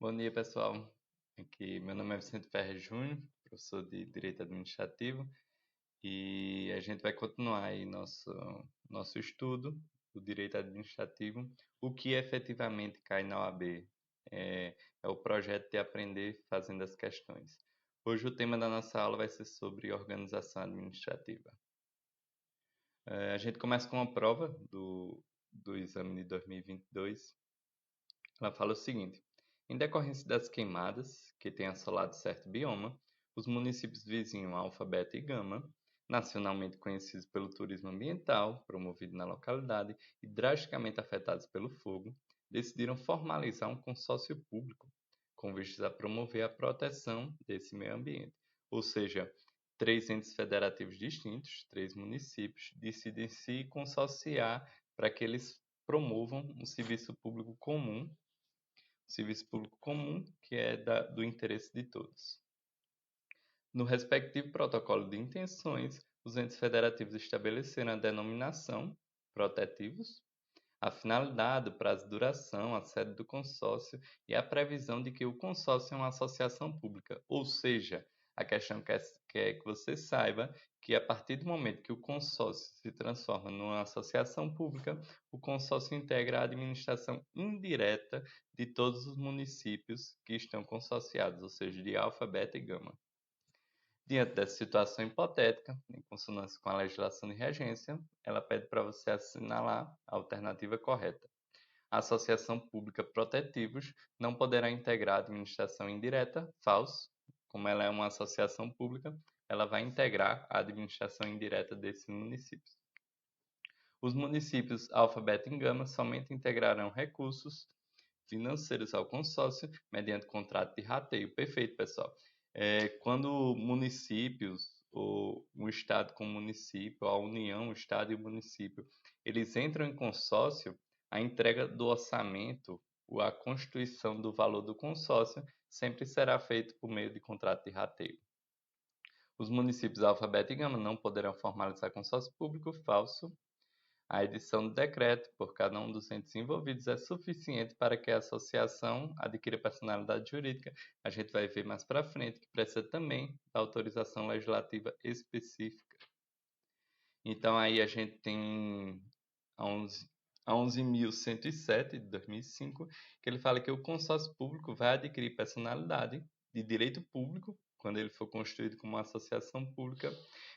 Bom dia, pessoal. Aqui, meu nome é Vicente Ferreira Júnior, professor de Direito Administrativo, e a gente vai continuar aí nosso estudo do Direito Administrativo, o que efetivamente cai na OAB. É o projeto de aprender fazendo as questões. Hoje o tema da nossa aula vai ser sobre organização administrativa. A gente começa com uma prova do exame de 2022. Ela fala o seguinte: em decorrência das queimadas que têm assolado certo bioma, os municípios vizinhos Alfa, Beta e Gama, nacionalmente conhecidos pelo turismo ambiental promovido na localidade e drasticamente afetados pelo fogo, decidiram formalizar um consórcio público com vistas a promover a proteção desse meio ambiente. Ou seja, três entes federativos distintos, três municípios, decidem se consorciar para que eles promovam um serviço público comum, que é do interesse de todos. No respectivo protocolo de intenções, os entes federativos estabeleceram a denominação protetivos, a finalidade, o prazo de duração, a sede do consórcio e a previsão de que o consórcio é uma associação pública. Ou seja, a questão quer que você saiba que a partir do momento que o consórcio se transforma numa associação pública, o consórcio integra a administração indireta de todos os municípios que estão consorciados, ou seja, de Alfa, Beta e Gama. Diante dessa situação hipotética, em consonância com a legislação de regência, ela pede para você assinalar a alternativa correta. A associação pública protetivos não poderá integrar a administração indireta, falso. Como ela é uma associação pública, ela vai integrar a administração indireta desses municípios. Os municípios Alfa, Beta e Gama somente integrarão recursos financeiros ao consórcio mediante contrato de rateio. Perfeito, pessoal. Quando municípios, ou um estado com município, a União, o estado e o município, eles entram em consórcio, a entrega do orçamento, a constituição do valor do consórcio, sempre será feito por meio de contrato de rateio. Os municípios Alfa, Beta e Gama não poderão formalizar consórcio público falso. A edição do decreto por cada um dos entes envolvidos é suficiente para que a associação adquira personalidade jurídica. A gente vai ver mais para frente que precisa também da autorização legislativa específica. Então, aí a gente tem a 11.107 de 2005, que ele fala que o consórcio público vai adquirir personalidade de direito público, quando ele for constituído como uma associação pública,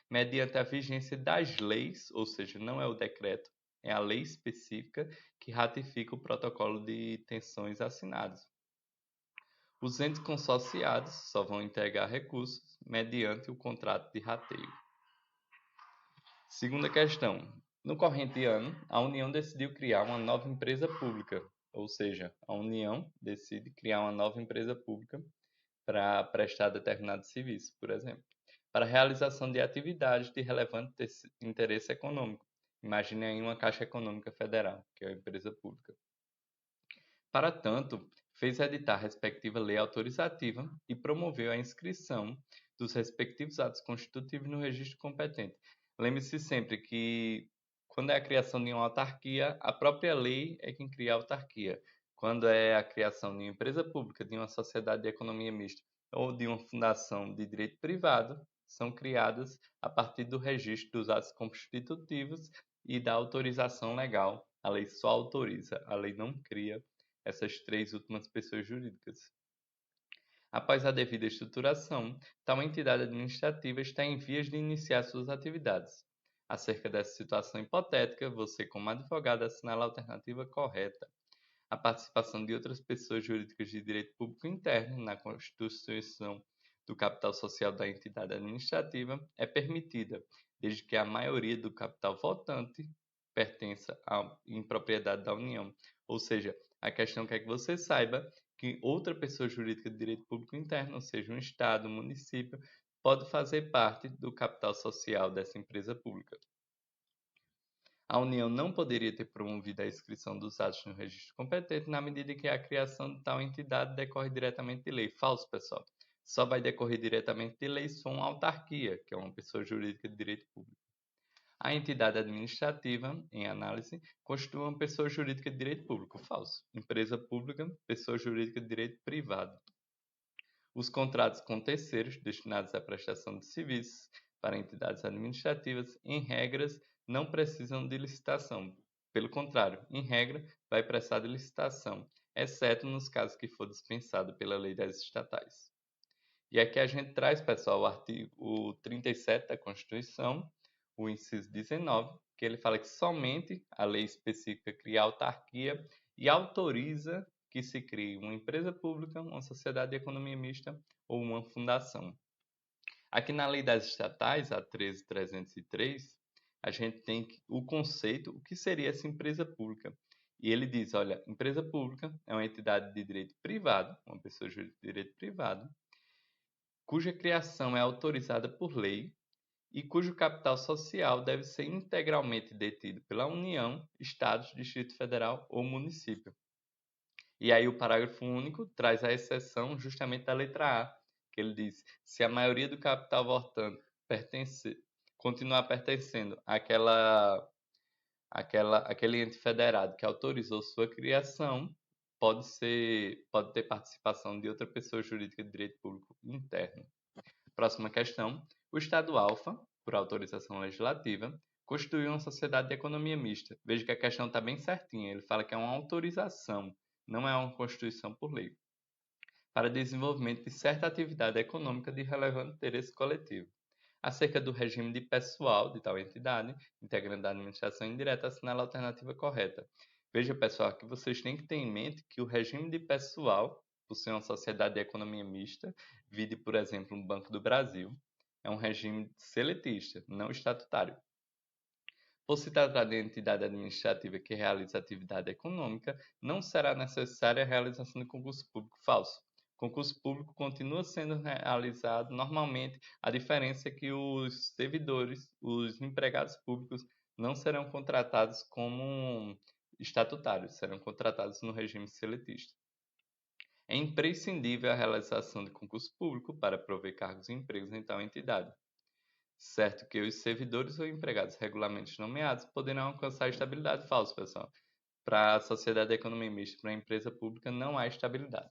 mediante a vigência das leis, ou seja, não é o decreto, é a lei específica que ratifica o protocolo de intenções assinados. Os entes consorciados só vão entregar recursos mediante o contrato de rateio. Segunda questão. No corrente ano, a União decidiu criar uma nova empresa pública, ou seja, a União decide criar uma nova empresa pública para prestar determinado serviço, por exemplo, para a realização de atividades de relevante interesse econômico. Imagine aí uma Caixa Econômica Federal, que é uma empresa pública. Para tanto, fez editar a respectiva lei autorizativa e promoveu a inscrição dos respectivos atos constitutivos no registro competente. Lembre-se sempre que, quando é a criação de uma autarquia, a própria lei é quem cria a autarquia. Quando é a criação de uma empresa pública, de uma sociedade de economia mista ou de uma fundação de direito privado, são criadas a partir do registro dos atos constitutivos e da autorização legal. A lei só autoriza, a lei não cria essas três últimas pessoas jurídicas. Após a devida estruturação, tal entidade administrativa está em vias de iniciar suas atividades. Acerca dessa situação hipotética, você, como advogado, assinala a alternativa correta. A participação de outras pessoas jurídicas de direito público interno na constituição do capital social da entidade administrativa é permitida, desde que a maioria do capital votante pertença em propriedade da União. Ou seja, a questão quer que você saiba que outra pessoa jurídica de direito público interno, ou seja, um estado, um município, pode fazer parte do capital social dessa empresa pública. A União não poderia ter promovido a inscrição dos atos no registro competente na medida que a criação de tal entidade decorre diretamente de lei. Falso, pessoal. Só vai decorrer diretamente de lei se for uma autarquia, que é uma pessoa jurídica de direito público. A entidade administrativa, em análise, constitui uma pessoa jurídica de direito público. Falso. Empresa pública, pessoa jurídica de direito privado. Os contratos com terceiros, destinados à prestação de serviços para entidades administrativas, em regras, não precisam de licitação. Pelo contrário, em regra, vai precisar de licitação, exceto nos casos que for dispensado pela lei das estatais. E aqui a gente traz, pessoal, o artigo 37 da Constituição, o inciso 19, que ele fala que somente a lei específica cria autarquia e autoriza que se crie uma empresa pública, uma sociedade de economia mista ou uma fundação. Aqui na lei das estatais, a 13.303, a gente tem o conceito, o que seria essa empresa pública. E ele diz, olha, empresa pública é uma entidade de direito privado, uma pessoa jurídica de direito privado, cuja criação é autorizada por lei e cujo capital social deve ser integralmente detido pela União, Estados, Distrito Federal ou município. E aí o parágrafo único traz a exceção justamente da letra A, que ele diz: se a maioria do capital votante continuar pertencendo àquele ente federado que autorizou sua criação, pode ter participação de outra pessoa jurídica de direito público interno. Próxima questão. O Estado alfa, por autorização legislativa, constituiu uma sociedade de economia mista. Veja que a questão está bem certinha. Ele fala que é uma autorização, não é uma constituição por lei, para desenvolvimento de certa atividade econômica de relevante interesse coletivo. Acerca do regime de pessoal de tal entidade, integrante da administração indireta, assinala a alternativa correta. Veja, pessoal, que vocês têm que ter em mente que o regime de pessoal, por ser uma sociedade de economia mista, vide, por exemplo, um Banco do Brasil, é um regime seletista, não estatutário. Por se tratar de entidade administrativa que realiza atividade econômica, não será necessária a realização de concurso público falso. Concurso público continua sendo realizado normalmente, a diferença é que os servidores, os empregados públicos, não serão contratados como estatutários, serão contratados no regime seletista. É imprescindível a realização de concurso público para prover cargos e empregos em tal entidade. Certo que os servidores ou empregados regularmente nomeados poderão alcançar estabilidade falsa, pessoal. Para a sociedade de economia mista, para a empresa pública, não há estabilidade.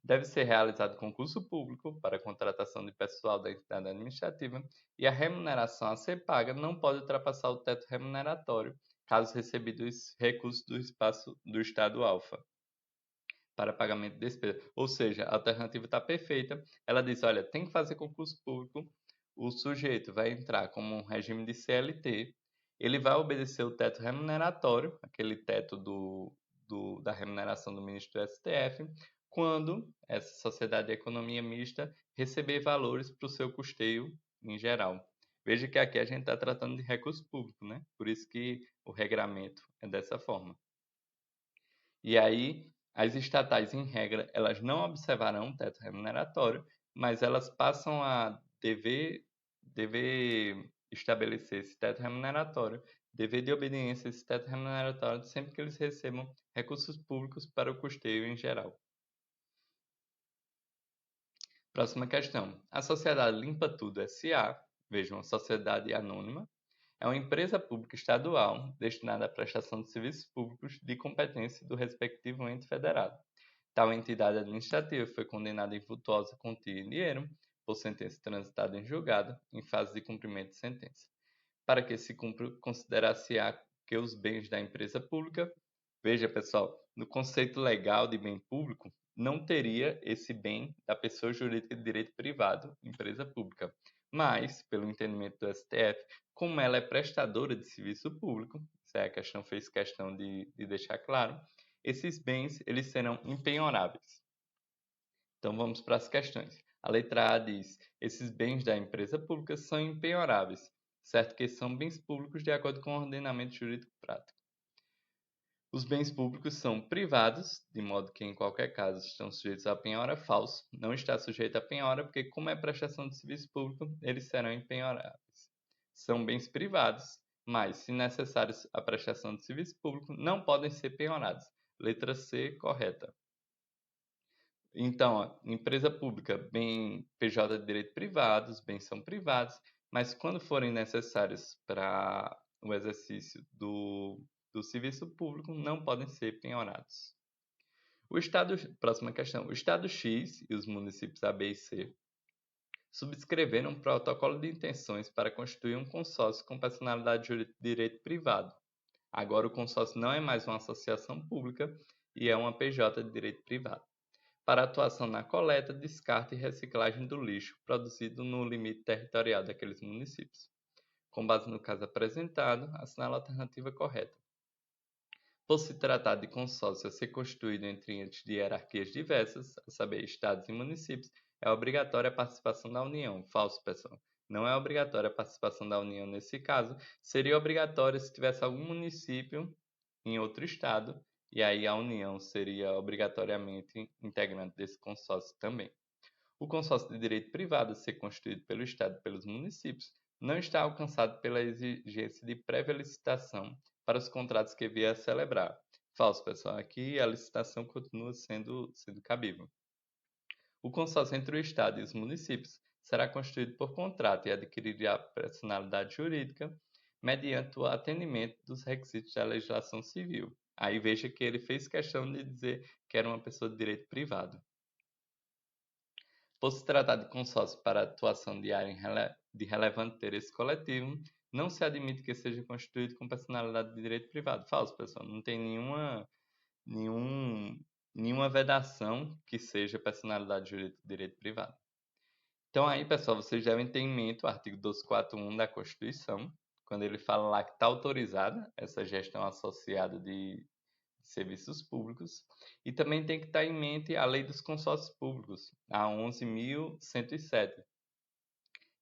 Deve ser realizado concurso público para a contratação de pessoal da entidade administrativa e a remuneração a ser paga não pode ultrapassar o teto remuneratório, caso recebidos recursos do espaço do Estado alfa para pagamento de despesa. Ou seja, a alternativa está perfeita. Ela diz, olha, tem que fazer concurso público, o sujeito vai entrar como um regime de CLT, ele vai obedecer o teto remuneratório, aquele teto da remuneração do ministro do STF, quando essa sociedade de economia mista receber valores para o seu custeio em geral. Veja que aqui a gente está tratando de recurso público, né? Por isso que o regramento é dessa forma. E aí, as estatais, em regra, elas não observarão o teto remuneratório, mas elas passam a dever estabelecer esse teto remuneratório, dever de obediência a esse teto remuneratório sempre que eles recebam recursos públicos para o custeio em geral. Próxima questão. A sociedade Limpa Tudo S.A., vejam, uma sociedade anônima, é uma empresa pública estadual destinada à prestação de serviços públicos de competência do respectivo ente federado. Tal entidade administrativa foi condenada infrutuosa quantia em dinheiro por sentença transitada em julgado em fase de cumprimento de sentença. Para que se cumpra, considerar-se-á que os bens da empresa pública, veja pessoal, no conceito legal de bem público, não teria esse bem da pessoa jurídica de direito privado, empresa pública. Mas, pelo entendimento do STF, como ela é prestadora de serviço público, isso é a questão fez questão de deixar claro, esses bens eles serão impenhoráveis. Então vamos para as questões. A letra A diz: esses bens da empresa pública são impenhoráveis, certo que são bens públicos de acordo com o ordenamento jurídico prático. Os bens públicos são privados, de modo que em qualquer caso estão sujeitos a penhora. Falso, não está sujeito a penhora, porque como é prestação de serviço público, eles serão impenhoráveis. São bens privados, mas, se necessários à prestação de serviço público, não podem ser penhorados. Letra C, correta. Então, empresa pública, bem PJ de direito privado, os bens são privados, mas quando forem necessários para o exercício do serviço público, não podem ser penhorados. Próxima questão. O Estado X e os municípios A, B e C subscreveram um protocolo de intenções para constituir um consórcio com personalidade jurídica de direito privado. Agora, o consórcio não é mais uma associação pública e é uma PJ de direito privado, para atuação na coleta, descarte e reciclagem do lixo produzido no limite territorial daqueles municípios. Com base no caso apresentado, assinale a alternativa correta. Por se tratar de consórcio a ser constituído entre entes de hierarquias diversas, a saber, estados e municípios, é obrigatória a participação da União. Falso, pessoal. Não é obrigatória a participação da União nesse caso. Seria obrigatória se tivesse algum município em outro estado, e aí a União seria obrigatoriamente integrante desse consórcio também. O consórcio de direito privado a ser constituído pelo Estado e pelos municípios não está alcançado pela exigência de prévia licitação para os contratos que vier a celebrar. Falso, pessoal. Aqui a licitação continua sendo cabível. O consórcio entre o Estado e os municípios será constituído por contrato e adquirirá personalidade jurídica mediante o atendimento dos requisitos da legislação civil. Aí veja que ele fez questão de dizer que era uma pessoa de direito privado. Por se tratar de consórcio para atuação de área de relevante interesse coletivo, não se admite que seja constituído com personalidade de direito privado. Falso, pessoal. Não tem nenhuma vedação que seja personalidade jurídica de direito privado. Então aí, pessoal, vocês devem ter em mente o artigo 241 da Constituição, quando ele fala lá que está autorizada essa gestão associada de serviços públicos, e também tem que estar em mente a Lei dos Consórcios Públicos, a 11.107,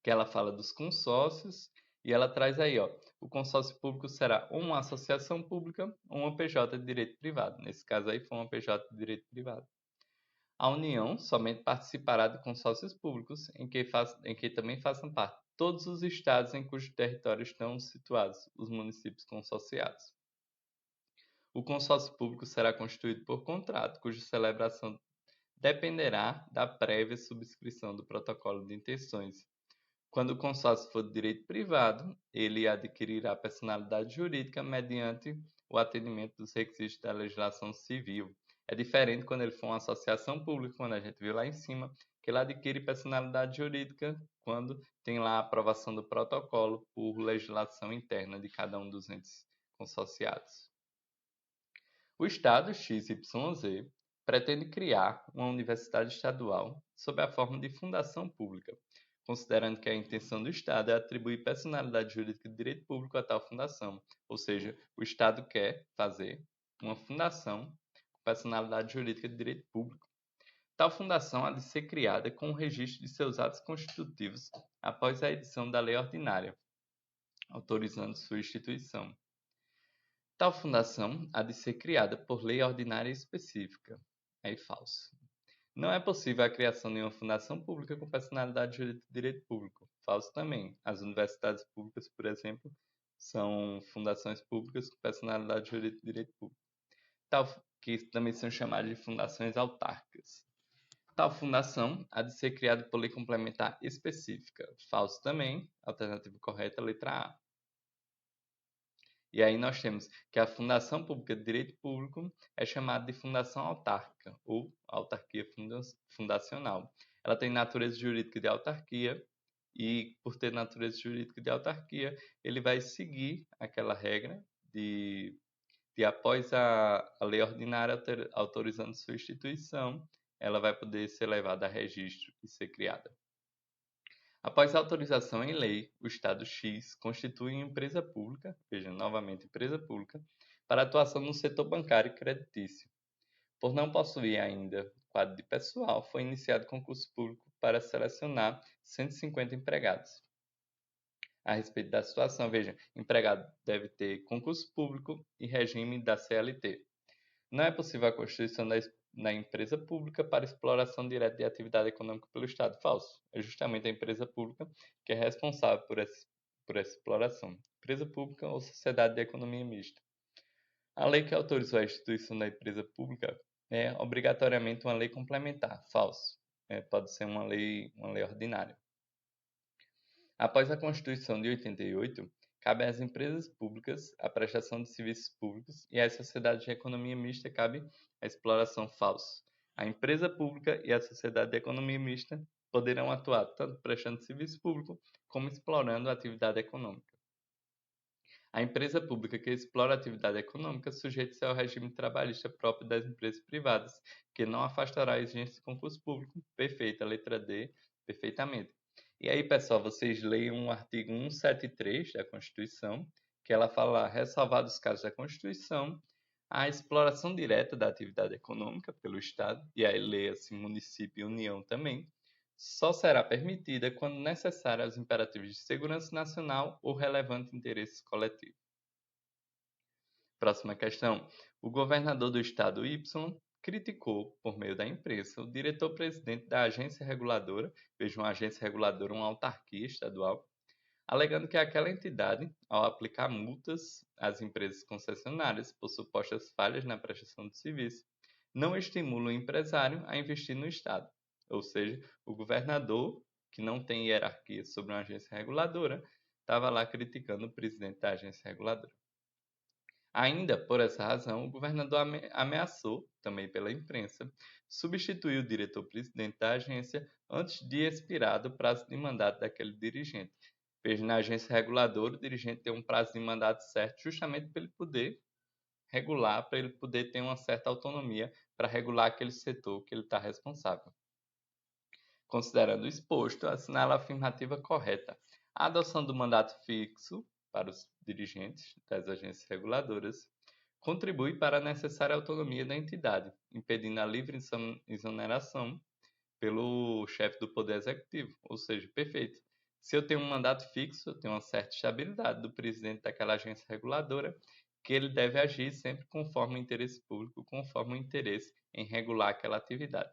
que ela fala dos consórcios e ela traz aí, ó, o consórcio público será ou uma associação pública ou uma PJ de direito privado. Nesse caso aí foi uma PJ de direito privado. A União somente participará de consórcios públicos em que também façam parte todos os estados em cujo território estão situados os municípios consorciados. O consórcio público será constituído por contrato, cuja celebração dependerá da prévia subscrição do protocolo de intenções. Quando o consórcio for de direito privado, ele adquirirá personalidade jurídica mediante o atendimento dos requisitos da legislação civil. É diferente quando ele for uma associação pública, quando a gente viu lá em cima, que ele adquire personalidade jurídica quando tem lá a aprovação do protocolo por legislação interna de cada um dos entes consorciados. O Estado XYZ pretende criar uma universidade estadual sob a forma de fundação pública, considerando que a intenção do Estado é atribuir personalidade jurídica de direito público a tal fundação, ou seja, o Estado quer fazer uma fundação com personalidade jurídica de direito público. Tal fundação há de ser criada com o registro de seus atos constitutivos após a edição da lei ordinária, autorizando sua instituição. Tal fundação há de ser criada por lei ordinária específica. É falso. Não é possível a criação de uma fundação pública com personalidade jurídica de direito público. Falso também. As universidades públicas, por exemplo, são fundações públicas com personalidade jurídica de direito público, que também são chamadas de fundações autárquicas. Tal fundação há de ser criada por lei complementar específica. Falso também. Alternativa correta, letra A. E aí nós temos que a Fundação Pública de Direito Público é chamada de Fundação Autárquica ou Autarquia Fundacional. Ela tem natureza jurídica de autarquia e, por ter natureza jurídica de autarquia, ele vai seguir aquela regra de após a lei ordinária autorizando sua instituição, ela vai poder ser levada a registro e ser criada. Após a autorização em lei, o Estado X constitui uma empresa pública, veja, novamente empresa pública, para atuação no setor bancário e creditício. Por não possuir ainda quadro de pessoal, foi iniciado concurso público para selecionar 150 empregados. A respeito da situação, veja, empregado deve ter concurso público e regime da CLT. Não é possível a constituição da empresa pública para exploração direta de atividade econômica pelo Estado. Falso. É justamente a empresa pública que é responsável por essa exploração. Empresa pública ou sociedade de economia mista. A lei que autorizou a instituição da empresa pública é obrigatoriamente uma lei complementar. Falso. Pode ser uma lei ordinária. Após a Constituição de 88, cabe às empresas públicas a prestação de serviços públicos e às sociedades de economia mista cabe a exploração falsa. A empresa pública e a sociedade de economia mista poderão atuar tanto prestando serviço público como explorando a atividade econômica. A empresa pública que explora a atividade econômica sujeita-se ao regime trabalhista próprio das empresas privadas, que não afastará a exigência de concurso público. Perfeita, letra D, perfeitamente. E aí, pessoal, vocês leiam o artigo 173 da Constituição, que ela fala, ressalvados os casos da Constituição, a exploração direta da atividade econômica pelo Estado, e aí leia-se município e União também, só será permitida quando necessária aos imperativos de segurança nacional ou relevante interesse coletivo. Próxima questão. O governador do estado Y criticou, por meio da imprensa, o diretor-presidente da agência reguladora, veja uma agência reguladora, uma autarquia estadual, alegando que aquela entidade, ao aplicar multas às empresas concessionárias por supostas falhas na prestação de serviço, não estimula o empresário a investir no Estado. Ou seja, o governador, que não tem hierarquia sobre uma agência reguladora, estava lá criticando o presidente da agência reguladora. Ainda por essa razão, o governador ameaçou, também pela imprensa, substituir o diretor-presidente da agência antes de expirado o prazo de mandato daquele dirigente. Veja, na agência reguladora, o dirigente tem um prazo de mandato certo justamente para ele poder regular, para ele poder ter uma certa autonomia para regular aquele setor que ele está responsável. Considerando o exposto, assinala a afirmativa correta. A adoção do mandato fixo para os dirigentes das agências reguladoras contribui para a necessária autonomia da entidade, impedindo a livre exoneração pelo chefe do Poder Executivo, ou seja, perfeito. Se eu tenho um mandato fixo, eu tenho uma certa estabilidade do presidente daquela agência reguladora, que ele deve agir sempre conforme o interesse público, conforme o interesse em regular aquela atividade.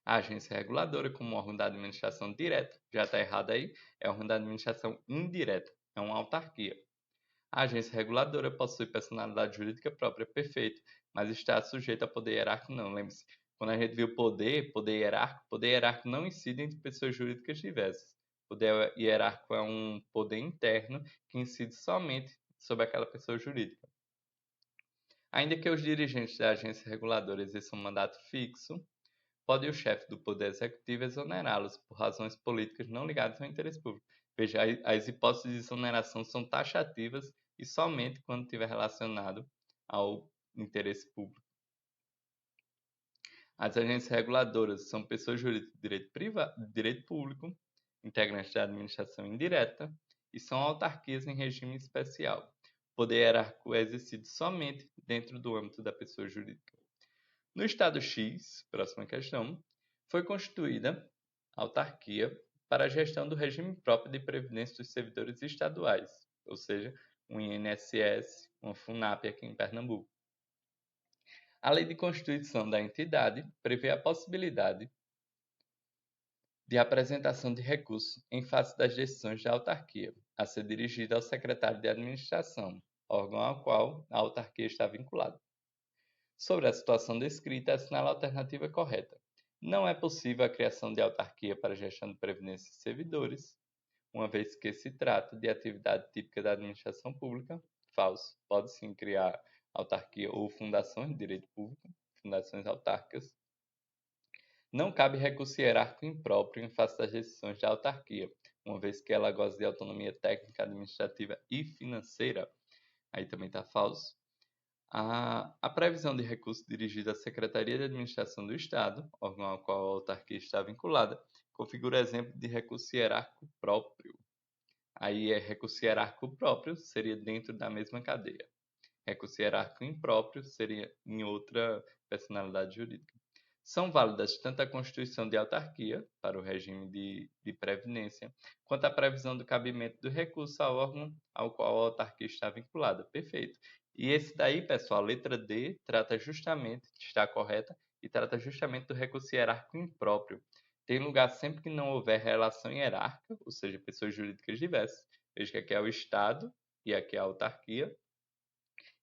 A agência reguladora, como órgão da administração direta, já está errado aí, é órgão da administração indireta, é uma autarquia. A agência reguladora possui personalidade jurídica própria, perfeito, mas está sujeita a poder hierárquico, não. Lembre-se, quando a gente viu poder hierárquico não incide entre pessoas jurídicas diversas. Poder hierárquico é um poder interno que incide somente sobre aquela pessoa jurídica. Ainda que os dirigentes da agência reguladora exerçam um mandato fixo, pode o chefe do Poder Executivo exonerá-los por razões políticas não ligadas ao interesse público. Veja, as hipóteses de exoneração são taxativas e somente quando estiver relacionado ao interesse público. As agências reguladoras são pessoas jurídicas de direito público, integrantes da administração indireta e são autarquias em regime especial. O poder hierárquico é exercido somente dentro do âmbito da pessoa jurídica. No estado X, próxima questão, foi constituída autarquia para a gestão do regime próprio de previdência dos servidores estaduais, ou seja, um INSS, uma FUNAP aqui em Pernambuco. A lei de constituição da entidade prevê a possibilidade de apresentação de recurso em face das decisões da autarquia, a ser dirigida ao secretário de administração, órgão ao qual a autarquia está vinculada. Sobre a situação descrita, assinala a alternativa correta. Não é possível a criação de autarquia para a gestão de previdência de servidores, uma vez que se trata de atividade típica da administração pública. Falso. Pode sim criar autarquia ou fundações de direito público, fundações autárquicas. Não cabe recurso hierárquico impróprio em face das decisões da autarquia, uma vez que ela goza de autonomia técnica, administrativa e financeira. Aí também está falso. A previsão de recurso dirigida à Secretaria de Administração do Estado, órgão ao qual a autarquia está vinculada, configura exemplo de recurso hierárquico próprio. Aí recurso hierárquico próprio seria dentro da mesma cadeia. Recurso hierárquico impróprio seria em outra personalidade jurídica. São válidas tanto a constituição de autarquia, para o regime de previdência, quanto a previsão do cabimento do recurso ao órgão ao qual a autarquia está vinculada. Perfeito. E esse daí, pessoal, a letra D, trata justamente, está correta, e trata justamente do recurso hierárquico impróprio. Tem lugar sempre que não houver relação hierárquica, ou seja, pessoas jurídicas diversas. Veja que aqui é o Estado e aqui é a autarquia.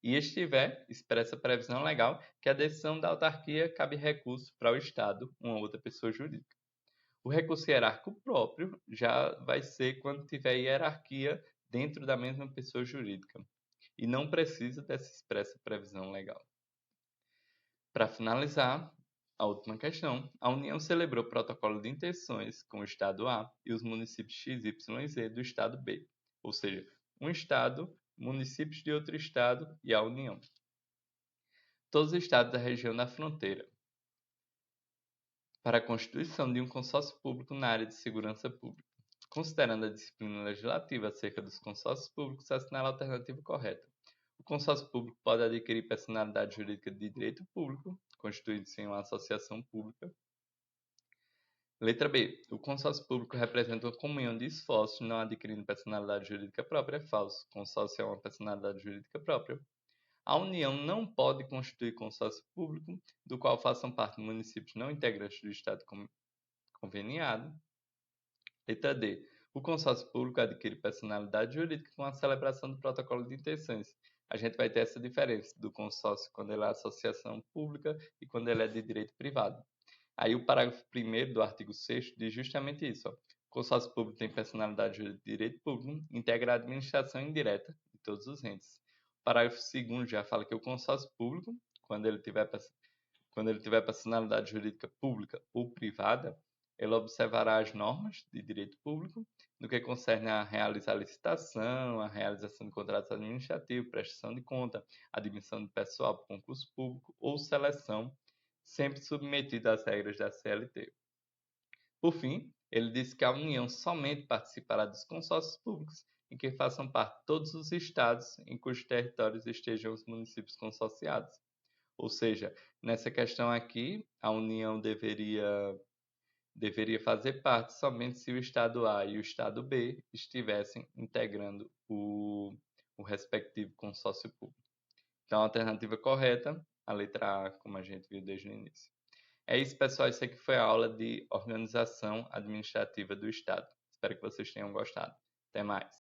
E estiver, expressa previsão legal, que a decisão da autarquia cabe recurso para o Estado, uma outra pessoa jurídica. O recurso hierárquico próprio já vai ser quando tiver hierarquia dentro da mesma pessoa jurídica e não precisa dessa expressa previsão legal. Para finalizar, a última questão, a União celebrou protocolo de intenções com o Estado A e os municípios X, Y e Z do Estado B, ou seja, um Estado, municípios de outro Estado e a União. Todos os Estados da região da fronteira, para a constituição de um consórcio público na área de segurança pública. Considerando a disciplina legislativa acerca dos consórcios públicos, assinala a alternativa correta. O consórcio público pode adquirir personalidade jurídica de direito público, constituindo-se em uma associação pública. Letra B. O consórcio público representa uma comunhão de esforços, não adquirindo personalidade jurídica própria. É falso. O consórcio é uma personalidade jurídica própria. A União não pode constituir consórcio público, do qual façam parte municípios não integrantes do Estado conveniado. Letra D. O consórcio público adquire personalidade jurídica com a celebração do protocolo de intenções. A gente vai ter essa diferença do consórcio quando ele é associação pública e quando ele é de direito privado. Aí o parágrafo 1º do artigo 6º diz justamente isso. Ó. O consórcio público tem personalidade jurídica de direito público, integra a administração indireta de todos os entes. O parágrafo 2º já fala que o consórcio público, quando ele tiver personalidade jurídica pública ou privada, ele observará as normas de direito público no que concerne a realizar licitação, a realização de contratos administrativos, prestação de conta, admissão de pessoal para concurso público ou seleção, sempre submetido às regras da CLT. Por fim, ele diz que a União somente participará dos consórcios públicos em que façam parte todos os estados em cujos territórios estejam os municípios consorciados. Ou seja, nessa questão aqui, a União deveria fazer parte somente se o Estado A e o Estado B estivessem integrando o respectivo consórcio público. Então, a alternativa correta, a letra A, como a gente viu desde o início. É isso, pessoal. Isso aqui foi a aula de organização administrativa do Estado. Espero que vocês tenham gostado. Até mais.